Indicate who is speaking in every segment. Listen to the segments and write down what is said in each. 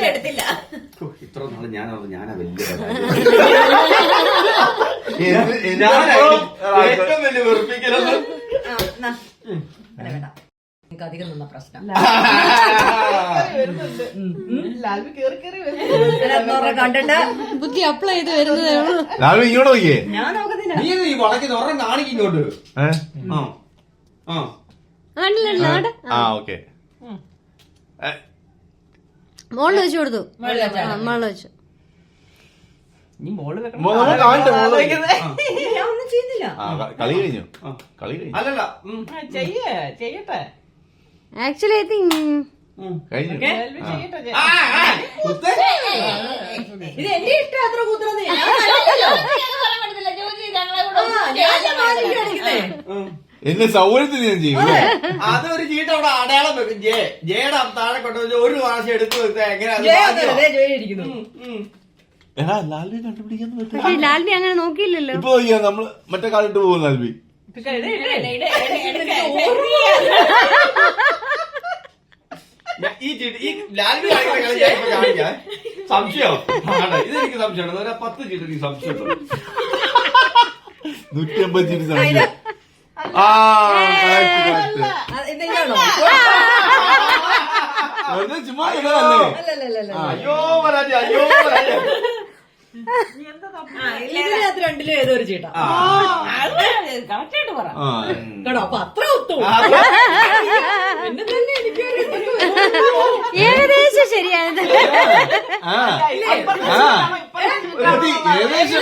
Speaker 1: എടുത്തില്ല.
Speaker 2: ഇത്ര നാള് ഞാനാ വലിയ ഏറ്റവും വലിയ വെറുപ്പിക്കലൊന്ന്
Speaker 1: എനിക്ക് അധികം നിന്ന പ്രശ്നം കണ്ടിട്ട്
Speaker 3: ബുദ്ധി അപ്ലൈ ചെയ്ത് വരുന്നതേ ഉള്ളൂ.
Speaker 4: ഇങ്ങോട്ട് നോക്കിയേ.
Speaker 1: ഞാൻ നോക്കുന്നില്ല.
Speaker 2: നീ ഈ വളയ്ക്ക് ഒരെണ്ണം കാണിക്ക് ഇങ്ങോട്ട്.
Speaker 4: ഓക്കെ.
Speaker 3: മോളിൽ വെച്ച് കൊടുത്തു. മോളിൽ വെച്ചു.
Speaker 1: ഞാൻ ഒന്നും ചെയ്യുന്നില്ല.
Speaker 4: കളി കഴിഞ്ഞു. കളി കഴിഞ്ഞു.
Speaker 2: അല്ലല്ല
Speaker 1: ചെയ്യട്ടെ.
Speaker 3: ആക്ച്വലി ഐ തിങ്ക്
Speaker 4: കഴിഞ്ഞു.
Speaker 1: ഇത് എന്റെ ഇഷ്ടം അത്ര കൂത്തുന്നത്.
Speaker 4: എന്നെ സൗകര്യത്തിന് ഞാൻ ചെയ്യും.
Speaker 2: അതൊരു ചീട്ട് അവിടെ അടയാളം വെക്കും. ജയുടെ താഴെ കൊണ്ടുവച്ച് ഒരു പ്രാവശ്യം എടുത്തു വെച്ചാൽ എങ്ങനെയാ?
Speaker 4: എടാ ലാൽവി കണ്ടുപിടിക്കാൻ പറ്റും.
Speaker 3: പക്ഷെ ലാൽബി അങ്ങനെ നോക്കിയില്ലല്ലോ.
Speaker 4: ഇപ്പൊ നോക്കിയാ നമ്മള് മറ്റേ കാലിട്ട് പോകും ലാൽവി.
Speaker 2: ഈ ചീട്ട് ഈ ലാൽവി കാണിക്കുന്ന കളി ഞാൻ ഇപ്പൊ കാണിക്കാം. സംശയം ഇതെനിക്ക് സംശയമാണ്. ഒരു 10 ചീട്ട് എനിക്ക് സംശയം
Speaker 4: 150 ചീട്ട് സംശയം. ചുമ്മാ
Speaker 2: അയ്യോ വരാജ അയ്യോ വരാജ.
Speaker 1: ഇതിനകത്ത് രണ്ടിലും ഏതോ ഒരു ചീട്ടാ കറക്റ്റായിട്ട് പറ കേട്ടോ. അപ്പൊ അത്ര ഒത്തു എന്നെ തന്നെ എനിക്ക്
Speaker 3: ഏകദേശം ശരിയായത്.
Speaker 4: ഏകദേശം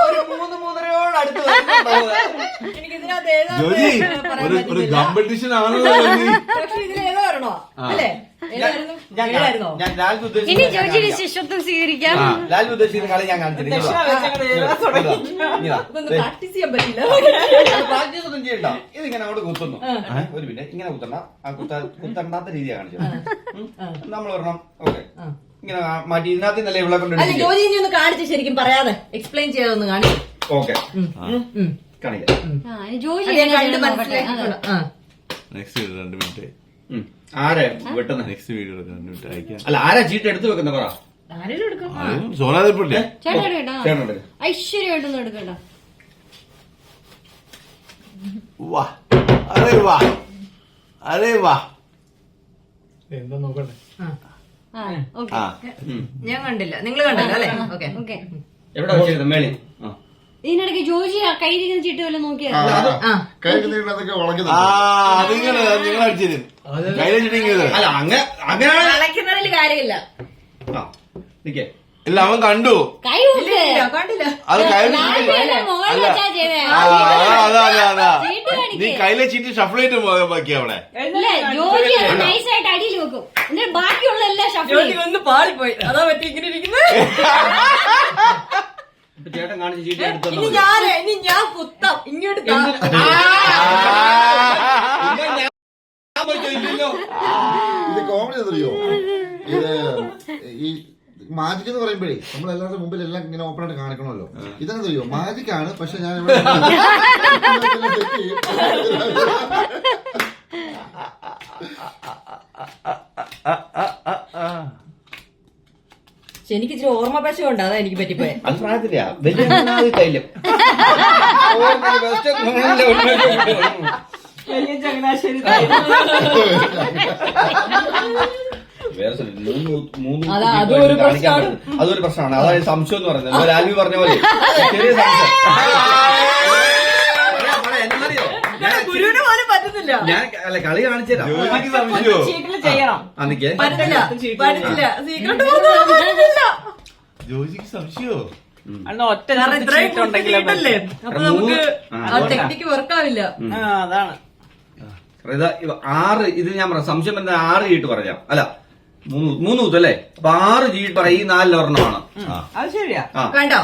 Speaker 2: ഒരു 3-3.5 അടുത്ത്
Speaker 1: എനിക്ക് ഇതിനകത്ത്
Speaker 4: ജോജി ഒരു കോമ്പറ്റീഷൻ ആണല്ലോ.
Speaker 1: പക്ഷെ ഇതിലേതോ വരണോ അല്ലേ? ഏതായിരുന്നു?
Speaker 2: ഞാൻ ലാൽ
Speaker 3: ഇനി ജോജിയുടെ ശിഷ്യത്വം സ്വീകരിക്കാം.
Speaker 2: ലാൽ ഉദ്ദേശിക്കുന്ന കളി ഞാൻ കാണിച്ചില്ല.
Speaker 1: പ്രാക്ടീസ് ചെയ്യാൻ പറ്റില്ല.
Speaker 2: പ്രാക്ടീസ് ഒന്നും ചെയ്യണ്ട. ഇതിങ്ങനെ അവിടെ കുത്തുന്നു. ഒരു മിനിറ്റ് ഇങ്ങനെ കുത്തണ്ട. കുത്തണ്ടാത്ത രീതിയാ കാണിച്ചത്. നമ്മൾ പറഞ്ഞണം ഓക്കെ ഇങ്ങനെ മാറ്റി ഇതിനകത്ത് നല്ല ഇവിടെ കൊണ്ട്
Speaker 1: ജോലി ഇനി ഒന്ന് കാണിച്ച് ശരിക്കും പറയാതെ എക്സ്പ്ലെയിൻ ചെയ്യാതെ ഒന്ന് കാണിച്ചു.
Speaker 2: ഓക്കെ കാണിക്കാം.
Speaker 3: Joji
Speaker 4: next 2 minute.
Speaker 2: ആരെ വെട്ടുന്ന
Speaker 4: നെക്സ്റ്റ് വീഡിയോ 2 മിനിറ്റ് അയക്കാം.
Speaker 2: അല്ല ആരാ ചീട്ട് എടുത്തു വെക്കുന്ന പറ.
Speaker 4: സോനാദിപ്പല്ലേ
Speaker 3: ചേട്ടാ ഐശ്വര്യമായിട്ടൊന്നും എടുക്കണ്ട.
Speaker 4: വാ അരേ വാ അരേ വാ.
Speaker 5: എന്താ നോക്കട്ടെ.
Speaker 1: ഞാൻ കണ്ടില്ല. നിങ്ങൾ കണ്ടല്ലോ അല്ലേ? Okay
Speaker 3: okay.
Speaker 2: എവിടെ വെച്ചിരുന്നു? മേളി.
Speaker 3: ഇതിനിടയ്ക്ക് ജോജി കയ്യിരിക്കുന്ന ചീട്ട് വല്ല നോക്കിയാ
Speaker 4: അതിങ്ങനെ നിങ്ങൾ അടിച്ചിരും കയ്യിലിട്ടിങ്ങനെ.
Speaker 2: അല്ല അങ്ങനെ
Speaker 1: കളിക്കുന്നതിൽ കാര്യമില്ല.
Speaker 2: നിക്കേ
Speaker 4: ഇല്ല അവൻ കണ്ടു.
Speaker 3: കൈ
Speaker 1: കണ്ടില്ല.
Speaker 4: അത് കയ്യിൽ അതാ നീ കയ്യിലെ ചീറ്റ് ഷഫിൾ ചെയ്തിട്ട് പോകാൻ ബാക്കി അവിടെ.
Speaker 3: ജോജി നൈസായിട്ട് അടിയിൽ വെക്കും. എന്നിട്ട് ബാക്കിയുള്ള എല്ലാ ഷഫിൾ
Speaker 1: ഒന്ന് പാളിപ്പോയി. അതാ പറ്റി ഇങ്ങനെ ഇരിക്കുന്നത്.
Speaker 2: ചേട്ടൻ കാണിച്ച് ചീട്ട് എടുത്തു.
Speaker 1: ഇനി ഞാൻ കുത്താം ഇങ്ങോട്ട്.
Speaker 6: ഇത് കോമഡി എന്നറിയോ? ഇത് ഈ മാജിക് എന്ന് പറയുമ്പോഴേ നമ്മൾ എല്ലാവരുടെ മുമ്പിൽ എല്ലാം ഇങ്ങനെ ഓപ്പൺ ആയിട്ട് കാണിക്കണമല്ലോ. ഇതെന്നറിയോ? മാജിക് ആണ്. പക്ഷെ ഞാൻ ഇവിടെ
Speaker 1: എനിക്ക് ഇച്ചിരി ഓർമ്മ പശുണ്ട്. അതാ എനിക്ക് പറ്റിപ്പോയെ.
Speaker 2: അത് പ്രായത്തില്ല വലിയ തൈലം
Speaker 1: ചങ്ങനാശ്ശേരി
Speaker 2: അതൊരു പ്രശ്നമാണ്. അതായത് സംശയം എന്ന് പറയുന്നത് ലാൽവി പറഞ്ഞ പോലെ ചെറിയ സംശയം.
Speaker 1: ഗുരുവിന് പോലും പറ്റുന്നില്ല.
Speaker 2: ഞാൻ അല്ല കളി കാണിച്ചു തരാം.
Speaker 1: ചെയ്യണം. പറ്റില്ല.
Speaker 4: ജോജിക്ക് സംശയോ?
Speaker 1: ഒറ്റ ഉണ്ടെങ്കിലല്ലേ അപ്പൊ നമുക്ക് ആ ടെക്നിക്ക് വർക്കാവില്ല. അതാണ്
Speaker 2: 6 ഇത് ഞാൻ പറയാം. സംശയം വരുന്ന 6 ചീട്ട് പറയാം. അല്ല 3 കൂത്തല്ലേ? അപ്പൊ 6 ചീട്ട് പറയും. ഈ 4 ഒരെണ്ണമാണ്.
Speaker 1: അത് ശരിയാ. കണ്ടോ